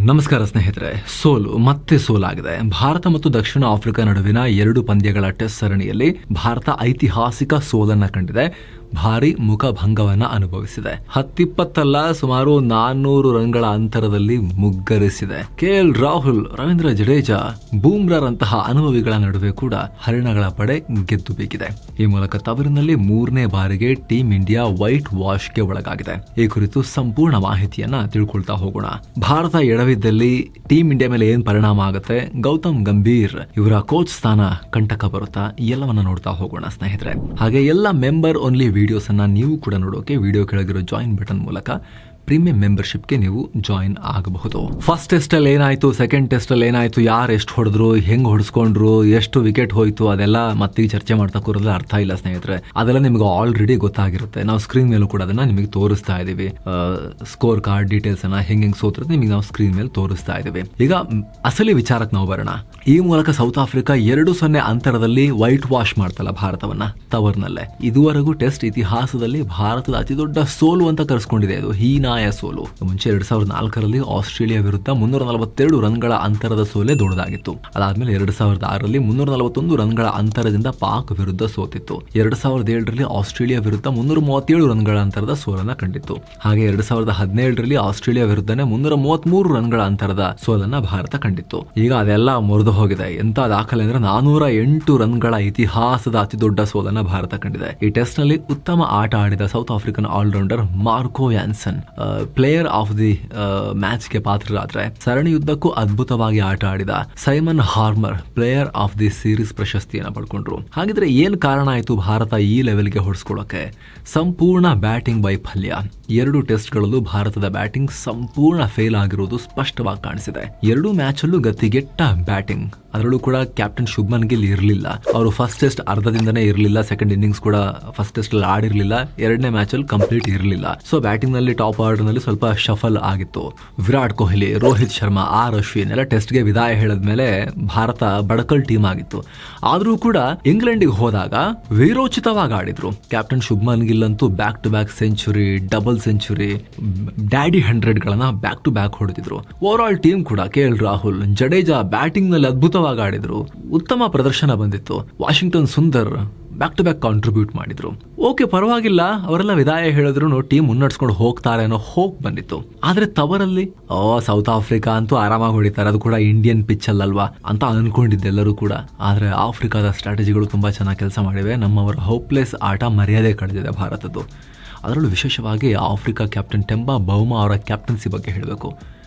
ನಮಸ್ಕಾರ ಸ್ನೇಹಿತರೆ. ಮತ್ತೆ ಸೋಲಾಗಿದೆ. ಭಾರತ ಮತ್ತು ದಕ್ಷಿಣ ಆಫ್ರಿಕಾ ನಡುವಿನ 2 ಪಂದ್ಯಗಳ ಟೆಸ್ಟ್ ಸರಣಿಯಲ್ಲಿ ಭಾರತ ಐತಿಹಾಸಿಕ ಸೋಲನ್ನ ಕಂಡಿದೆ. ಭಾರಿ ಮುಖಭಂಗವನ್ನ ಅನುಭವಿಸಿದೆ. 10-20 ಸುಮಾರು 400 ರನ್ಗಳ ಅಂತರದಲ್ಲಿ ಮುಗ್ಗರಿಸಿದೆ. ಕೆಎಲ್ ರಾಹುಲ್, ರವೀಂದ್ರ ಜಡೇಜಾ, ಬೂಮ್ರಾರಂತಹ ಅನುಭವಿಗಳ ನಡುವೆ ಕೂಡ ಹರಿಣಗಳ ಪಡೆ ಗೆದ್ದು ಬೀಗಿದೆ. ಈ ಮೂಲಕ ತವರಿನಲ್ಲಿ 3ನೇ ಬಾರಿಗೆ ಟೀಂ ಇಂಡಿಯಾ ವೈಟ್ ವಾಶ್ಗೆ ಒಳಗಾಗಿದೆ. ಈ ಕುರಿತು ಸಂಪೂರ್ಣ ಮಾಹಿತಿಯನ್ನ ತಿಳ್ಕೊಳ್ತಾ ಹೋಗೋಣ. ಭಾರತ ಎಡವಿದ್ದಲ್ಲಿ ಟೀಂ ಇಂಡಿಯಾ ಮೇಲೆ ಏನ್ ಪರಿಣಾಮ ಆಗುತ್ತೆ, ಗೌತಮ್ ಗಂಭೀರ್ ಇವರ ಕೋಚ್ ಸ್ಥಾನ ಕಂಟಕ ಬರುತ್ತಾ, ಎಲ್ಲವನ್ನ ನೋಡ್ತಾ ಹೋಗೋಣ ಸ್ನೇಹಿತರೆ. ಹಾಗೆ ಎಲ್ಲ ಮೆಂಬರ್ ಓನ್ಲಿ ವಿಡಿಯೋಸ್ ಅನ್ನ ನೀವು ಕೂಡ ನೋಡೋಕೆ ವಿಡಿಯೋ ಕೆಳಗಿರೋ ಜಾಯಿನ್ ಬಟನ್ ಮೂಲಕ ಪ್ರೀಮಿಯಂ ಮೆಂಬರ್ಶಿಪ್ಗೆ ನೀವು ಜಾಯಿನ್ ಆಗಬಹುದು. ಫಸ್ಟ್ ಟೆಸ್ಟ್ ಅಲ್ಲಿ ಏನಾಯ್ತು, ಸೆಕೆಂಡ್ ಟೆಸ್ಟ್ ಅಲ್ಲಿ ಏನಾಯ್ತು, ಯಾರು ಎಷ್ಟು ಹೊಡೆದ್ರು, ಹೆಂಗ್ ಹೊಡೆಸ್ಕೊಂಡ್ರು, ಎಷ್ಟು ವಿಕೆಟ್ ಹೋಯ್ತು, ಅದೆಲ್ಲ ಮತ್ತೆ ಚರ್ಚೆ ಮಾಡ್ತಾ ಕೂರೋದ್ರಲ್ಲಿ ಅರ್ಥ ಇಲ್ಲ ಸ್ನೇಹಿತರೆ. ಅದೆಲ್ಲ ನಿಮ್ಗೆ ಆಲ್ರೆಡಿ ಗೊತ್ತಾಗಿರುತ್ತೆ. ನಾವು ಸ್ಕ್ರೀನ್ ಮೇಲೂ ಕೂಡ ಅದನ್ನ ನಿಮಗೆ ತೋರಿಸ್ತಾ ಇದೀವಿ. ಸ್ಕೋರ್ ಕಾರ್ಡ್ ಡೀಟೇಲ್ಸ್ ಅನ್ನ ಹೆಂಗ್ ಸೋತ್ರೆ ನಿಮಗೆ ನಾವು ಸ್ಕ್ರೀನ್ ಮೇಲೆ ತೋರಿಸ್ತಾ ಇದೀವಿ. ಈಗ ಅಸಲಿ ವಿಚಾರಕ್ಕೆ ನಾವು ಬರೋಣ. ಈ ಮೂಲಕ ಸೌತ್ ಆಫ್ರಿಕಾ 2-0 ಅಂತರದಲ್ಲಿ ವೈಟ್ ವಾಶ್ ಮಾಡ್ತಲ್ಲ ಭಾರತವನ್ನ ತವರ್ನಲ್ಲೇ. ಇದುವರೆಗೂ ಟೆಸ್ಟ್ ಇತಿಹಾಸದಲ್ಲಿ ಭಾರತದ ಅತಿ ದೊಡ್ಡ ಸೋಲು ಅಂತ ಕರೆಸ್ಕೊಂಡಿದೆ. ಇದು ಹೀನಾಯ ಸೋಲು. ಮುಂಚೆ 2004ರಲ್ಲಿ ಆಸ್ಟ್ರೇಲಿಯಾ ವಿರುದ್ಧ 342 ರನ್ಗಳ ಅಂತರದ ಸೋಲೆ ದೊಡ್ಡದಾಗಿತ್ತು. ಅದಾದ್ಮೇಲೆ 2006ರಲ್ಲಿ 341 ರನ್ಗಳ ಅಂತರದಿಂದ ಪಾಕ್ ವಿರುದ್ಧ ಸೋತಿತ್ತು. 2007ರಲ್ಲಿ ಆಸ್ಟ್ರೇಲಿಯಾ ವಿರುದ್ಧ 337 ರನ್ಗಳ ಅಂತರದ ಸೋಲನ್ನ ಕಂಡಿತ್ತು. ಹಾಗೆ 2017ರಲ್ಲಿ ಆಸ್ಟ್ರೇಲಿಯಾ ವಿರುದ್ಧನೇ 333 ರನ್ಗಳ ಅಂತರದ ಸೋಲನ್ನ ಭಾರತ ಕಂಡಿತ್ತು. ಈಗ ಅದೆಲ್ಲ ಮುರಿದು ಹೋಗಿದೆ. ಎಂತ ದಾಖಲೆ ಅಂದ್ರೆ 408 ರನ್ಗಳ ಇತಿಹಾಸದ ಅತಿ ದೊಡ್ಡ ಸೋಲನ್ನ ಭಾರತ ಕಂಡಿದೆ. ಈ ಟೆಸ್ಟ್ ನಲ್ಲಿ ಉತ್ತಮ ಆಟ ಆಡಿದ South African allrounder Marco Jansen player of the ಮ್ಯಾಚ್ಗೆ ಪಾತ್ರರಾದ್ರೆ, ಸರಣಿಯುದ್ದಕ್ಕೂ ಅದ್ಭುತವಾಗಿ ಆಟ ಆಡಿದ Simon Harmer player of the series ಪ್ರಶಸ್ತಿಯನ್ನು ಪಡ್ಕೊಂಡ್ರು. ಹಾಗಿದ್ರೆ ಏನ್ ಕಾರಣ ಆಯ್ತು ಭಾರತ ಈ ಲೆವೆಲ್ಗೆ ಹೊಡೆಸ್ಕೊಳ್ಳೋಕೆ? ಸಂಪೂರ್ಣ ಬ್ಯಾಟಿಂಗ್ ವೈಫಲ್ಯ. 2 ಟೆಸ್ಟ್ಗಳಲ್ಲೂ ಭಾರತದ ಬ್ಯಾಟಿಂಗ್ ಸಂಪೂರ್ಣ ಫೇಲ್ ಆಗಿರುವುದು ಸ್ಪಷ್ಟವಾಗಿ ಕಾಣಿಸಿದೆ. 2 ಮ್ಯಾಚ್ ಅಲ್ಲೂ ಗತಿಗೆಟ್ಟ ಬ್ಯಾಟಿಂಗ್. ಅದರಲ್ಲೂ ಕೂಡ ಕ್ಯಾಪ್ಟನ್ ಶುಭ್ಮನ್ ಗಿಲ್ ಇರಲಿಲ್ಲ. ಅವರು ಫಸ್ಟ್ ಟೆಸ್ಟ್ ಅರ್ಧದಿಂದನೇ ಇರಲಿಲ್ಲ. ಸೆಕೆಂಡ್ ಇನ್ನಿಂಗ್ಸ್ ಕೂಡ ಫಸ್ಟ್ ಟೆಸ್ಟ್ ಅಲ್ಲಿ ಆಡಿರಲಿಲ್ಲ. 2ನೇ ಮ್ಯಾಚ್ ಅಲ್ಲಿ ಕಂಪ್ಲೀಟ್ ಇರಲಿಲ್ಲ. ಸೊ ಬ್ಯಾಟಿಂಗ್ ನಲ್ಲಿ ಟಾಪ್ ಆರ್ಡರ್ ನಲ್ಲಿ ಸ್ವಲ್ಪ ಶಫಲ್ ಆಗಿತ್ತು. ವಿರಾಟ್ ಕೊಹ್ಲಿ, ರೋಹಿತ್ ಶರ್ಮಾ, ಅಶ್ವಿನ್ ಎಲ್ಲ ಟೆಸ್ಟ್ಗೆ ವಿದಾಯ ಹೇಳಿದ್ಮೇಲೆ ಭಾರತ ಬಡಕಲ್ ಟೀಮ್ ಆಗಿತ್ತು. ಆದ್ರೂ ಕೂಡ ಇಂಗ್ಲೆಂಡಿಗೆ ಹೋದಾಗ ವೀರೋಚಿತವಾಗಿ ಆಡಿದ್ರು. ಕ್ಯಾಪ್ಟನ್ ಶುಭ್ಮನ್ ಗಿಲ್ ಅಂತೂ back to back century, double century, daddy 100ಗಳನ್ನ ಬ್ಯಾಕ್ ಟು ಬ್ಯಾಕ್ ಹೊಡೆದಿದ್ರು. ಓವರ್ ಆಲ್ ಟೀಮ್ ಕೂಡ ಕೆಎಲ್ ರಾಹುಲ್, ಜಡೇಜಾ ಬ್ಯಾಟಿಂಗ್ ನಲ್ಲಿ ಅದ್ಭುತವಾಗಿ ಆಡಿದ್ರು. ಉತ್ತಮ ಪ್ರದರ್ಶನ ಬಂದಿತ್ತು. Washington Sundar back to back contribute ಮಾಡಿದ್ರು. ಓಕೆ, ಪರವಾಗಿಲ್ಲ, ಅವರೆಲ್ಲ ವಿದಾಯ ಹೇಳಿದ್ರು, ಟೀಮ್ ಮುನ್ನಡೆಸ್ಕೊಂಡು ಹೋಗ್ತಾರೆ ಅನ್ನೋ ಹೋಪ್ ಬಂದಿತ್ತು. ಆದ್ರೆ ತವರಲ್ಲಿ ಸೌತ್ ಆಫ್ರಿಕಾ ಅಂತೂ ಆರಾಮಾಗಿ ಹೊಡಿತಾರೆ, ಅದು ಕೂಡ ಇಂಡಿಯನ್ ಪಿಚ್ ಅಲ್ಲಲ್ವಾ ಅಂತ ಅನ್ಕೊಂಡಿದ್ದೆಲ್ಲರೂ ಕೂಡ. ಆದ್ರೆ ಆಫ್ರಿಕಾದ ಸ್ಟ್ರಾಟಜಿಗಳು ತುಂಬಾ ಚೆನ್ನಾಗಿ ಕೆಲಸ ಮಾಡಿವೆ. ನಮ್ಮವರ ಹೋಪ್ಲೆಸ್ ಆಟ ಮರ್ಯಾದೆ ಕಳೆದಿದೆ ಭಾರತದ್ದು. ಅದರಲ್ಲೂ ವಿಶೇಷವಾಗಿ ಆಫ್ರಿಕಾ ಕ್ಯಾಪ್ಟನ್ ಟೆಂಬಾ ಬೌಮಾ ಅವರ ಕ್ಯಾಪ್ಟನ್ಸಿ ಬಗ್ಗೆ ಹೇಳಬೇಕು.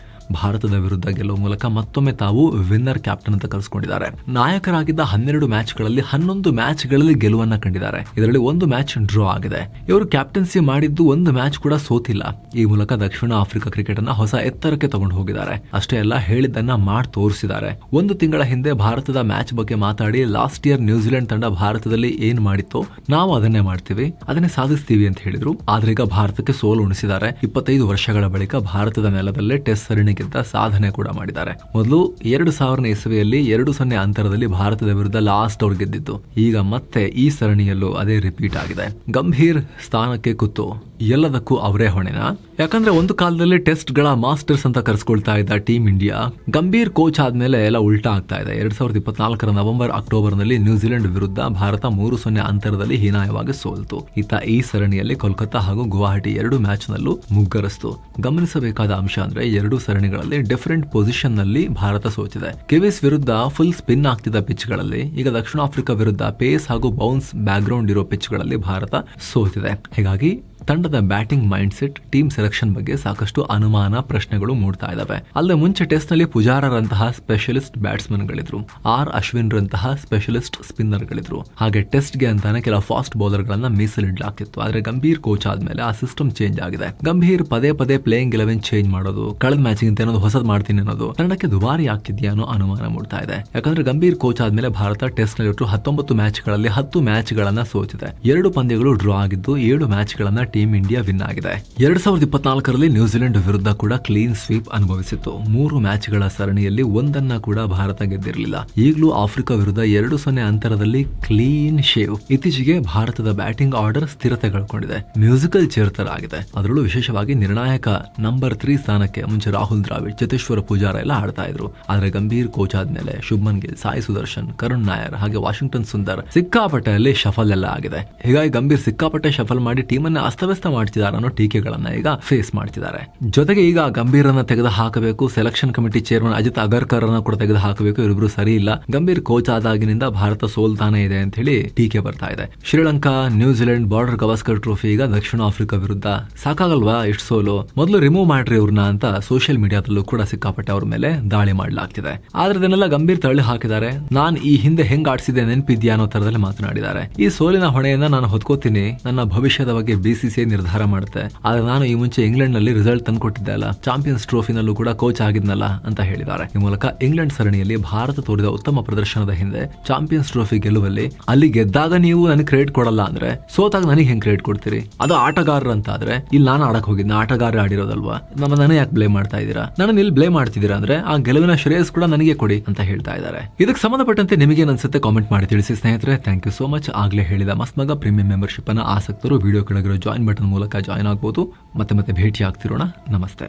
ಭಾರತದ ವಿರುದ್ಧ ಗೆಲ್ಲುವ ಮೂಲಕ ಮತ್ತೊಮ್ಮೆ ತಾವು ವಿನ್ನರ್ ಕ್ಯಾಪ್ಟನ್ ಅಂತ ಕರೆಸ್ಕೊಂಡಿದ್ದಾರೆ. ನಾಯಕರಾಗಿದ್ದ 12 ಮ್ಯಾಚ್ಗಳಲ್ಲಿ 11 ಮ್ಯಾಚ್ಗಳಲ್ಲಿ ಗೆಲುವನ್ನ ಕಂಡಿದ್ದಾರೆ. ಇದರಲ್ಲಿ 1 ಮ್ಯಾಚ್ ಡ್ರಾ ಆಗಿದೆ. ಇವರು ಕ್ಯಾಪ್ಟನ್ಸಿ ಮಾಡಿದ್ದು 1 ಮ್ಯಾಚ್ ಕೂಡ ಸೋತಿಲ್ಲ. ಈ ಮೂಲಕ ದಕ್ಷಿಣ ಆಫ್ರಿಕಾ ಕ್ರಿಕೆಟ್ ಅನ್ನ ಹೊಸ ಎತ್ತರಕ್ಕೆ ತಗೊಂಡು ಹೋಗಿದ್ದಾರೆ. ಅಷ್ಟೇ ಅಲ್ಲ, ಹೇಳಿದ್ದನ್ನ ಮಾಡಿ ತೋರಿಸಿದ್ದಾರೆ. 1 ತಿಂಗಳ ಹಿಂದೆ ಭಾರತದ ಮ್ಯಾಚ್ ಬಗ್ಗೆ ಮಾತಾಡಿ, ಲಾಸ್ಟ್ ಇಯರ್ ನ್ಯೂಜಿಲೆಂಡ್ ತಂಡ ಭಾರತದಲ್ಲಿ ಏನ್ ಮಾಡಿತ್ತೋ ನಾವು ಅದನ್ನೇ ಮಾಡ್ತೀವಿ, ಅದನ್ನೇ ಸಾಧಿಸ್ತೀವಿ ಅಂತ ಹೇಳಿದ್ರು. ಆದ್ರೆ ಈಗ ಭಾರತಕ್ಕೆ ಸೋಲು ಉಣಿಸಿದ್ದಾರೆ. 25 ವರ್ಷಗಳ ಬಳಿಕ ಭಾರತದ ನೆಲದಲ್ಲೇ ಟೆಸ್ಟ್ ಸರಣಿ ಸಾಧನೆ ಕೂಡ ಮಾಡಿದ್ದಾರೆ. ಮೊದಲು 2000 ಇಸವಿಯಲ್ಲಿ 2-0 ಅಂತರದಲ್ಲಿ ಭಾರತದ ವಿರುದ್ಧ ಲಾಸ್ಟ್ ಓವರ್ ಗೆದ್ದಿತ್ತು. ಈಗ ಮತ್ತೆ ಈ ಸರಣಿಯಲ್ಲೂ ಅದೇ ರಿಪೀಟ್ ಆಗಿದೆ. ಗಂಭೀರ್ ಸ್ಥಾನಕ್ಕೆ ಕೂತು ಎಲ್ಲದಕ್ಕೂ ಅವರೇ ಹೊಣೆನಾ? ಯಾಕಂದ್ರೆ ಒಂದು ಕಾಲದಲ್ಲಿ ಟೆಸ್ಟ್ ಗಳ ಮಾಸ್ಟರ್ಸ್ ಅಂತ ಕರೆಸ್ಕೊಳ್ತಾ ಇದ್ದ ಟೀಮ್ ಇಂಡಿಯಾ ಗಂಭೀರ್ ಕೋಚ್ ಆದ್ಮೇಲೆ ಎಲ್ಲ ಉಲ್ಟಾ ಆಗ್ತಾ ಇದೆ. 2024 ನವೆಂಬರ್ ಅಕ್ಟೋಬರ್ ನಲ್ಲಿ ನ್ಯೂಜಿಲೆಂಡ್ ವಿರುದ್ಧ ಭಾರತ 3-0 ಅಂತರದಲ್ಲಿ ಹೀನಾಯವಾಗಿ ಸೋಲ್ತು. ಈ ಸರಣಿಯಲ್ಲಿ ಕೋಲ್ಕತ್ತಾ ಹಾಗೂ ಗುವಾಹಟಿ 2 ಮ್ಯಾಚ್ ನಲ್ಲೂ ಮುಗ್ಗರಿಸ್ತು. ಗಮನಿಸಬೇಕಾದ ಅಂಶ ಅಂದ್ರೆ 2 ಸರಣಿಗಳಲ್ಲಿ ಡಿಫರೆಂಟ್ ಪೊಸಿಷನ್ ನಲ್ಲಿ ಭಾರತ ಸೋತಿದೆ. ಕಿವೀಸ್ ವಿರುದ್ಧ ಫುಲ್ ಸ್ಪಿನ್ ಆಗ್ತಿದ್ದ ಪಿಚ್ ಗಳಲ್ಲಿ, ಈಗ ದಕ್ಷಿಣ ಆಫ್ರಿಕಾ ವಿರುದ್ಧ ಪೇಸ್ ಹಾಗೂ ಬೌನ್ಸ್ ಬ್ಯಾಕ್ ಗ್ರೌಂಡ್ ಇರೋ ಪಿಚ್ ಗಳಲ್ಲಿ ಭಾರತ ಸೋತಿದೆ. ಹೀಗಾಗಿ ತಂಡದ batting mind set, team selection ಬಗ್ಗೆ ಸಾಕಷ್ಟು ಅನುಮಾನ, ಪ್ರಶ್ನೆಗಳು ಮೂಡ್ತಾ ಇದಾವೆ. ಅಲ್ಲದೆ ಮುಂಚೆ ಟೆಸ್ಟ್ ನಲ್ಲಿ ಪುಜಾರರಂತಹ ಸ್ಪೆಷಲಿಸ್ಟ್ ಬ್ಯಾಟ್ಸ್ಮನ್ ಗಳಿದ್ರು, ಅಶ್ವಿನ್ ರಂತಹ ಸ್ಪೆಷಲಿಸ್ಟ್ ಸ್ಪಿನ್ನರ್ ಗಳಿದ್ರು. ಹಾಗೆ ಟೆಸ್ಟ್ ಗೆ ಅಂತಾನೆ ಕೆಲ ಫಾಸ್ಟ್ ಬೌಲರ್ ಗಳನ್ನ ಮೀಸಲಿಡಲಾಗ್ತಿತ್ತು. ಆದ್ರೆ ಗಂಭೀರ್ ಕೋಚ್ ಆದ್ಮೇಲೆ ಆ ಸಿಸ್ಟಮ್ ಚೇಂಜ್ ಆಗಿದೆ. ಗಂಭೀರ್ ಪದೇ ಪದೇ ಪ್ಲೇಯಿಂಗ್ 11 ಚೇಂಜ್ ಮಾಡೋದು, ಕಳೆದ ಮ್ಯಾಚ್ ಗಿಂತ ಏನಾದ್ರು ಹೊಸದ್ ಮಾಡ್ತೀನಿ ಅನ್ನೋದು ತಂಡಕ್ಕೆ ದುಬಾರಿ ಆಗ್ತಿದ್ಯಾ ಅನ್ನೋ ಅನುಮಾನ ಮೂಡ್ತಾ ಇದೆ. ಯಾಕಂದ್ರೆ ಗಂಭೀರ್ ಕೋಚ್ ಆದ್ಮೇಲೆ ಭಾರತ ಟೆಸ್ಟ್ ನಲ್ಲಿ 19 ಮ್ಯಾಚ್ ಗಳಲ್ಲಿ 10 ಮ್ಯಾಚ್ ಗಳನ್ನ ಸೋತಿದೆ. 2 ಪಂದ್ಯಗಳು ಡ್ರಾ ಆಗಿದ್ದು, 7 ಮ್ಯಾಚ್ ಗಳನ್ನ ಟೀಮ್ ಇಂಡಿಯಾ ವಿನ್ ಆಗಿದೆ. 2024ರಲ್ಲಿ ನ್ಯೂಜಿಲೆಂಡ್ ವಿರುದ್ಧ ಕೂಡ ಕ್ಲೀನ್ ಸ್ವೀಪ್ ಅನುಭವಿಸಿತ್ತು. 3 ಮ್ಯಾಚ್ಗಳ ಸರಣಿಯಲ್ಲಿ ಒಂದನ್ನ ಕೂಡ ಭಾರತ ಗೆದ್ದಿರಲಿಲ್ಲ. ಈಗಲೂ ಆಫ್ರಿಕಾ ವಿರುದ್ಧ 2-0 ಅಂತರದಲ್ಲಿ ಕ್ಲೀನ್ ಶೇವ್. ಇತ್ತೀಚೆಗೆ ಭಾರತದ ಬ್ಯಾಟಿಂಗ್ ಆರ್ಡರ್ ಸ್ಥಿರತೆ ಕಳ್ಕೊಂಡಿದೆ. ಮ್ಯೂಸಿಕಲ್ ಚೇರ್ ತರ ಆಗಿದೆ. ಅದರಲ್ಲೂ ವಿಶೇಷವಾಗಿ ನಿರ್ಣಾಯಕ ನಂಬರ್ 3 ಸ್ಥಾನಕ್ಕೆ ಮುಂಚೆ ರಾಹುಲ್ ದ್ರಾವಿಡ್, ಚತೇಶ್ವರ ಪೂಜಾರ ಎಲ್ಲ ಆಡ್ತಾ ಇದ್ರು. ಆದ್ರೆ ಗಂಭೀರ್ ಕೋಚ್ ಆದ್ಮೇಲೆ ಶುಭ್ಮನ್ ಗಿಲ್, ಸಾಯಿ ಸುದರ್ಶನ್, ಕರುಣ್ ನಾಯರ್ ಹಾಗೆ ವಾಷಿಂಗ್ಟನ್ ಸುಂದರ್ ಸಿಕ್ಕಾಪಟ್ಟೆ ಅಲ್ಲಿ ಶಫಲ್ ಎಲ್ಲ ಆಗಿದೆ. ಹೀಗಾಗಿ ಗಂಭೀರ್ ಸಿಕ್ಕಾಪಟ್ಟೆ ಶಫಲ್ ಮಾಡಿ ಟೀಮನ್ನ ಅಸ್ತವ್ಯಸ್ತ ಮಾಡ್ತಿದ್ದಾರೆ ಅನ್ನೋ ಟೀಕೆಗಳನ್ನ ಈಗ ಫೇಸ್ ಮಾಡ್ತಿದ್ದಾರೆ. ಜೊತೆಗೆ ಈಗ ಗಂಭೀರನ್ನ ತೆಗೆದು ಹಾಕಬೇಕು, selection committee chairman Ajit Agarkar ಅನ್ನ ಕೂಡ ತೆಗೆದು ಹಾಕಬೇಕು. ಇವರಿಬ್ರು ಸರಿ ಇಲ್ಲ. ಗಂಭೀರ್ ಕೋಚ್ ಆದಾಗಿನಿಂದ ಭಾರತ ಸೋಲ್ತಾನೆ ಇದೆ ಅಂತ ಹೇಳಿ ಟೀಕೆ ಬರ್ತಾ ಇದೆ. Sri Lanka, New Zealand Border Gavaskar trophy ಈಗ ದಕ್ಷಿಣ ಆಫ್ರಿಕಾ ವಿರುದ್ಧ. ಸಾಕಾಗಲ್ವಾ ಎಷ್ಟು ಸೋಲು? ಮೊದಲು ರಿಮೂವ್ ಮಾಡ್ರಿ ಇವ್ರನ್ನ ಅಂತ ಸೋಷಿಯಲ್ ಮೀಡಿಯಾದಲ್ಲೂ ಕೂಡ ಸಿಕ್ಕಾಪಟ್ಟೆ ಅವ್ರ ಮೇಲೆ ದಾಳಿ ಮಾಡಲಾಗ್ತಿದೆ. ಆದ್ರೆ ಇದನ್ನೆಲ್ಲ ಗಂಭೀರ್ ತಳ್ಳಿ ಹಾಕಿದ್ದಾರೆ. ನಾನ್ ಈ ಹಿಂದೆ ಹೆಂಗ್ ಆಡ್ಸಿದೆ ನೆನಪಿದ್ಯಾ ಅನ್ನೋ ತರದಲ್ಲಿ ಮಾತನಾಡಿದ್ದಾರೆ. ಈ ಸೋಲಿನ ಹೊಣೆಯನ್ನ ನಾನು ಹೊತ್ಕೋತೀನಿ, ನನ್ನ ಭವಿಷ್ಯದ ಬಗ್ಗೆ BCCI ನಿರ್ಧಾರ ಮಾಡುತ್ತೆ. ಆದ್ರೆ ನಾನು ಈ ಮುಂಚೆ ಇಂಗ್ಲೆಂಡ್ ನಲ್ಲಿ ರಿಸಲ್ಟ್ ತಂದ್ಕೊಟ್ಟಿದ್ದೆ ಅಲ್ಲ, ಚಾಂಪಿಯನ್ಸ್ ಟ್ರೋಫಿನಲ್ಲೂ ಕೂಡ ಕೋಚ್ ಆಗಿದ್ನಲ್ಲ ಅಂತ ಹೇಳಿದ್ದಾರೆ. ಈ ಮೂಲಕ ಇಂಗ್ಲೆಂಡ್ ಸರಣಿಯಲ್ಲಿ ಭಾರತ ತೋರಿದ ಉತ್ತಮ ಪ್ರದರ್ಶನದ ಹಿಂದೆ ಚಾಂಪಿಯನ್ಸ್ ಟ್ರೋಫಿ ಗೆಲ್ಲುವಲ್ಲಿ ಅಲ್ಲಿ ಗೆದ್ದಾಗ ನೀವು ನನಗೆ ಕ್ರೆಡಿಟ್ ಕೊಡಲ್ಲ ಅಂದ್ರೆ ಸೋತಾಗ ನನಗೆ ಹೆಂಗ್ ಕ್ರೆಡಿಟ್ ಕೊಡ್ತೀರಿ? ಅದು ಆಟಗಾರರು ಅಂತ ಆದ್ರೆ ಇಲ್ಲಿ ನಾನು ಆಡಕ್ ಹೋಗಿದ್ನ, ಆಟಗಾರ ಆಡಿರೋದಲ್ವಾ, ನನಗೆ ಯಾಕೆ ಬ್ಲೇಮ್ ಮಾಡ್ತಾ ಇದ್ದೀರಾ? ನನ್ನ ಇಲ್ಲಿ ಬ್ಲೇಮ್ ಮಾಡ್ತಿದ್ದೀರಾ ಅಂದ್ರೆ ಆ ಗೆಲುವಿನ ಶ್ರೇಯಸ್ ಕೂಡ ನನಗೆ ಕೊಡಿ ಅಂತ ಹೇಳ್ತಾ ಇದ್ದಾರೆ. ಇದಕ್ಕೆ ಸಂಬಂಧಪಟ್ಟಂತೆ ನಿಮಗೆ ಅನ್ಸುತ್ತೆ ಕಾಮೆಂಟ್ ಮಾಡಿ ತಿಳಿಸಿ ಸ್ನೇಹಿತರೆ. Thank you so much. ಆಗ್ಲೇ ಹೇಳಿದ ಮಸ್ತ್ ಮಗ ಪ್ರೀಮಿಯಂ ಮೆಂಬರ್ಶಿಪ್ ಅನ್ನ ಆಸಕ್ತರು ವಿಡಿಯೋ ಕೆಳಗಿರೋ ಜಾಯಿನ್ ಬಟನ್ ಮೂಲಕ ಜಾಯಿನ್ ಆಗಬಹುದು. ಮತ್ತೆ ಭೇಟಿ ಆಗ್ತಿರೋಣ. ನಮಸ್ತೆ.